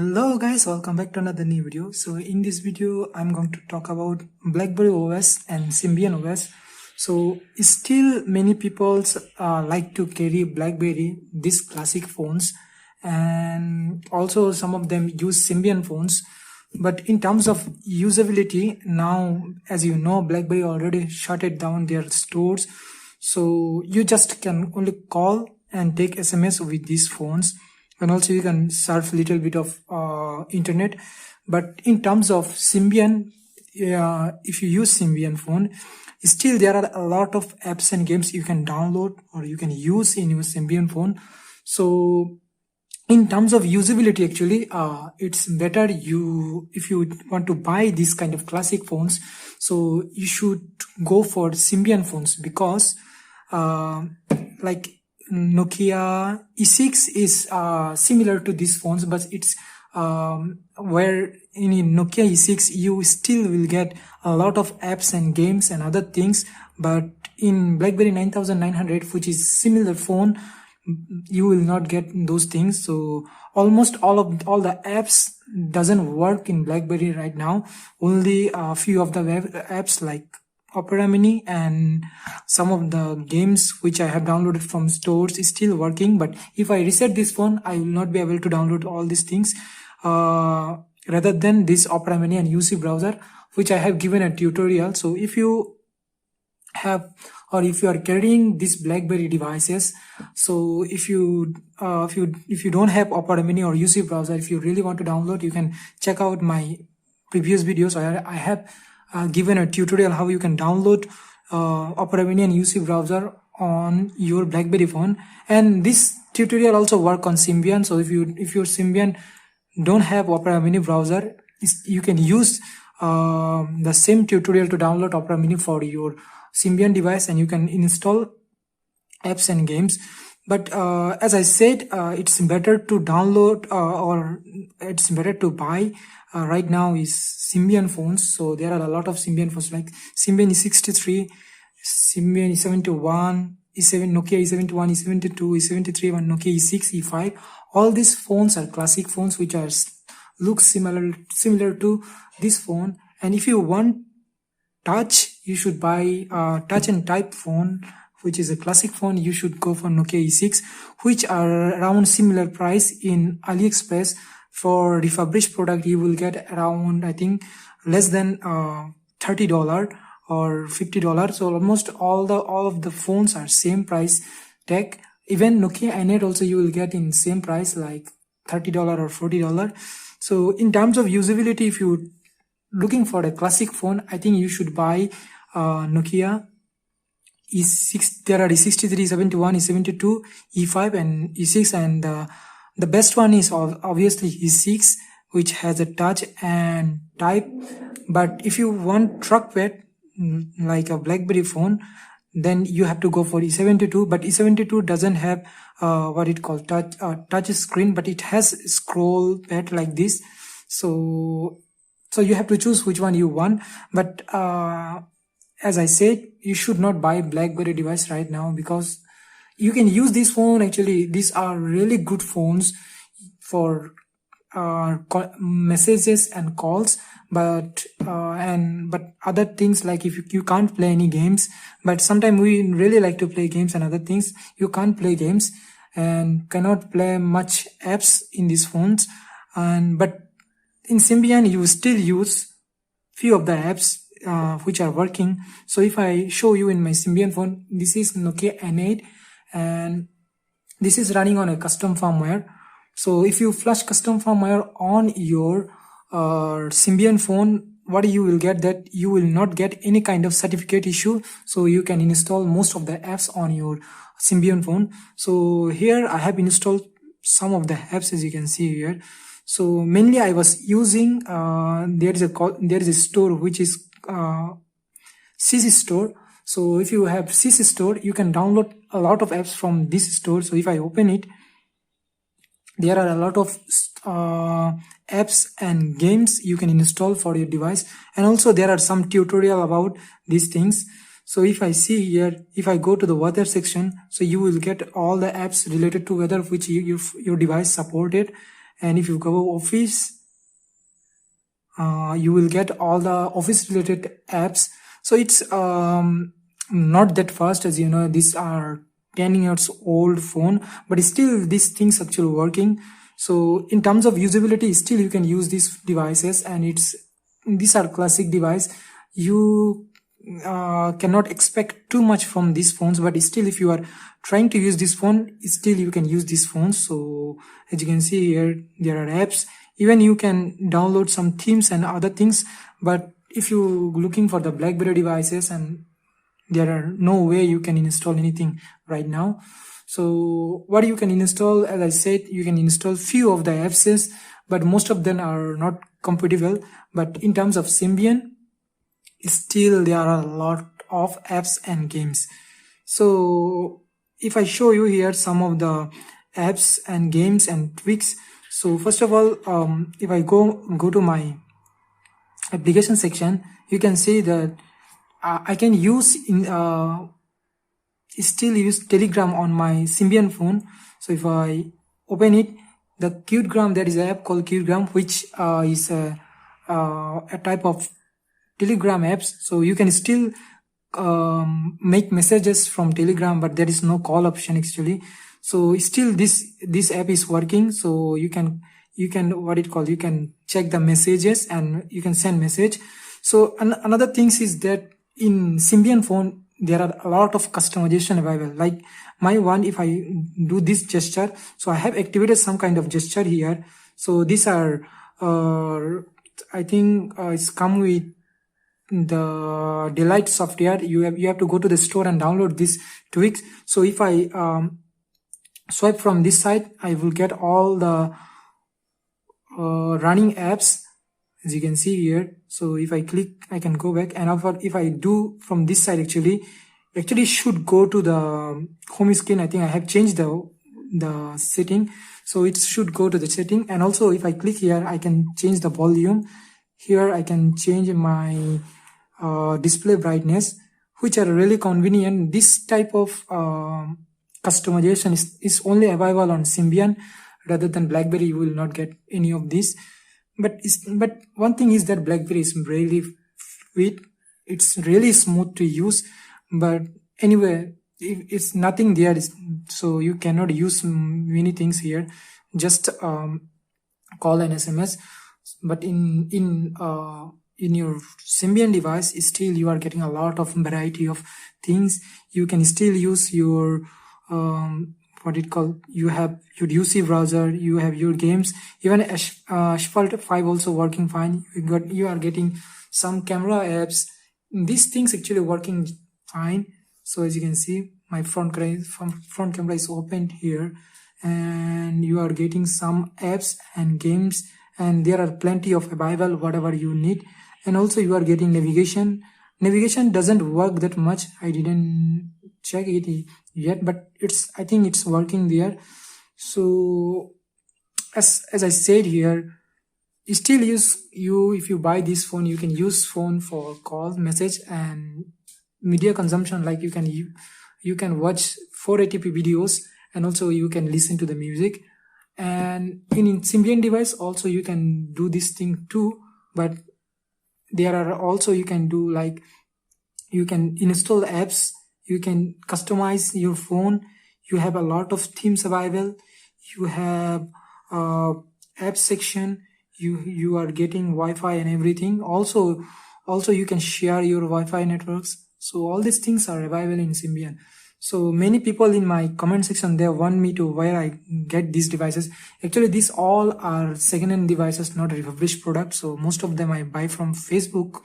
Hello guys, welcome back to another new video. So in this video I'm going to talk about BlackBerry OS and Symbian OS. So still many people like to carry BlackBerry, these classic phones, and also some of them use Symbian phones. But in terms of usability, now as you know, BlackBerry already shut down their stores, so you just can only call and take SMS with these phones, and also you can surf little bit of internet. But in terms of Symbian, if you use Symbian phone, still there are a lot of apps and games you can download or you can use in your Symbian phone. So in terms of usability, actually it's better if you want to buy this kind of classic phones, so you should go for Symbian phones, because like Nokia E6 is similar to these phones, but it's where in Nokia E6 you still will get a lot of apps and games and other things, but in BlackBerry 9900, which is similar phone, you will not get those things. So almost all the apps doesn't work in BlackBerry right now. Only a few of the web apps like Opera Mini and some of the games which I have downloaded from stores is still working. But if I reset this phone, I will not be able to download all these things, rather than this Opera Mini and UC browser, which I have given a tutorial. So if you have, or if you are carrying these BlackBerry devices, so if you don't have Opera Mini or UC browser, if you really want to download, you can check out my previous videos. I have given a tutorial how you can download Opera Mini and UC browser on your BlackBerry phone, and this tutorial also work on Symbian. So if your Symbian don't have Opera Mini browser, you can use the same tutorial to download Opera Mini for your Symbian device, and you can install apps and games. But as I said, it's better to download or it's better to buy right now is Symbian phones. So there are a lot of Symbian phones like Symbian E63, Symbian E71, E7, Nokia E71, E72, E73, and Nokia E6, E5. All these phones are classic phones which are look similar to this phone. And if you want touch, you should buy touch and type phone, which is a classic phone. You should go for Nokia E6, which are around similar price in AliExpress. For refurbished product, you will get around, I think, less than $30 or $50. So almost all of the phones are same price tag. Even Nokia N8 also you will get in same price, like $30 or $40. So in terms of usability, if you looking for a classic phone, I think you should buy Nokia E6. There are E63, E71, E72, E5, and E6, and the best one is obviously E6, which has a touch and type. But if you want trackpad like a BlackBerry phone, then you have to go for E72. But E72 doesn't have what it called touch screen, but it has scroll pad like this. So you have to choose which one you want. But as I said, you should not buy BlackBerry device right now, because you can use this phone. Actually, these are really good phones for messages and calls, but other things, like if you can't play any games, but sometimes we really like to play games and other things, you can't play games and cannot play much apps in these phones. But in Symbian, you still use few of the apps which are working. So if I show you in my Symbian phone, this is Nokia N8, and this is running on a custom firmware. So if you flash custom firmware on your Symbian phone, what you will get, that you will not get any kind of certificate issue. So you can install most of the apps on your Symbian phone. So here I have installed some of the apps, as you can see here. So mainly I was using there is a store which is CC Store. So if you have CC Store, you can download a lot of apps from this store. So if I open it, there are a lot of apps and games you can install for your device, and also there are some tutorial about these things. So if I see here, if I go to the weather section, so you will get all the apps related to weather which your device supported, And if you go office, you will get all the office related apps. So it's not that fast, as you know, these are 10 years old phone, but still these things actually working. So in terms of usability, still you can use these devices, and these are classic device. You cannot expect too much from these phones, but still if you are trying to use this phone, still you can use these phones. So as you can see here, there are apps. Even you can download some themes and other things. But if you looking for the BlackBerry devices, and there are no way you can install anything right now. So what you can install, as I said, you can install few of the apps, but most of them are not compatible. But in terms of Symbian, still there are a lot of apps and games. So if I show you here some of the apps and games and tweaks. So first of all, if I go to my application section, you can see that I can still use Telegram on my Symbian phone. So if I open it, the Qtgram, there is an app called Qtgram, which is a type of Telegram apps. So you can still make messages from Telegram, but there is no call option actually. So still this app is working. So you can you can check the messages and you can send message. So another things is that in Symbian phone there are a lot of customization available. Like my one, if I do this gesture, so I have activated some kind of gesture here. So these are I think it's come with the Delight software. You have to go to the store and download these tweaks. So if I swipe from this side, I will get all the running apps, as you can see here. So if I click, I can go back, and if I do from this side, actually should go to the home screen. I think I have changed the setting, so it should go to the setting. And also if I click here, I can change the volume. Here I can change my display brightness, which are really convenient. This type of customization is only available on Symbian. Rather than BlackBerry, you will not get any of this. But one thing is that BlackBerry is really fluid. It's really smooth to use. But anyway, it's nothing there, so you cannot use many things here. Just call and SMS. But in your Symbian device, still you are getting a lot of variety of things. You can still use your you have your UC browser, you have your games, even Asphalt 5 also working fine. You are getting some camera apps. These things actually working fine. So as you can see, my front camera is opened here, and you are getting some apps and games, and there are plenty of available whatever you need. And also you are getting navigation. Navigation doesn't work that much. I didn't check it yet, but I think it's working there. So as I said here, still if you buy this phone, you can use phone for call, message, and media consumption. Like you can watch 480p videos, and also you can listen to the music. And in Symbian device also you can do this thing too, but there are also you can do, like, you can install apps, you can customize your phone. You have a lot of themes available. You have app section. You are getting Wi-Fi and everything. Also you can share your Wi-Fi networks. So all these things are available in Symbian. So many people in my comment section, they want me to where I get these devices. Actually, these all are second-hand devices, not refurbished products. So most of them I buy from Facebook.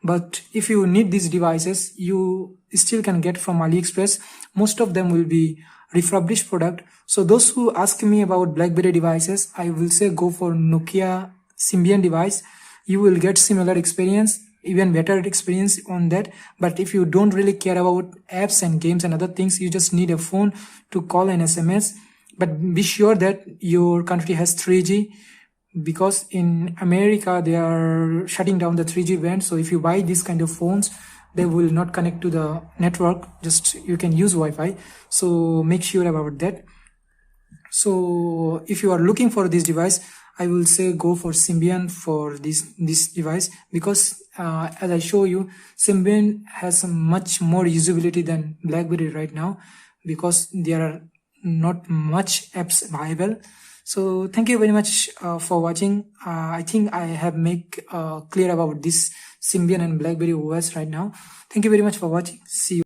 But if you need these devices, you still can get from AliExpress. Most of them will be refurbished product. So those who ask me about BlackBerry devices, I will say go for Nokia Symbian device. You will get similar experience, even better experience on that. But if you don't really care about apps and games and other things, you just need a phone to call and SMS. But be sure that your country has 3G, because in America they are shutting down the 3G band. So if you buy this kind of phones, they will not connect to the network. Just you can use Wi-Fi. So make sure about that. So if you are looking for this device, I will say go for Symbian for this device, because as I show you, Symbian has much more usability than BlackBerry right now, because there are not much apps viable. So thank you very much for watching. I think I have make clear about this Symbian and BlackBerry OS right now. Thank you very much for watching. See you.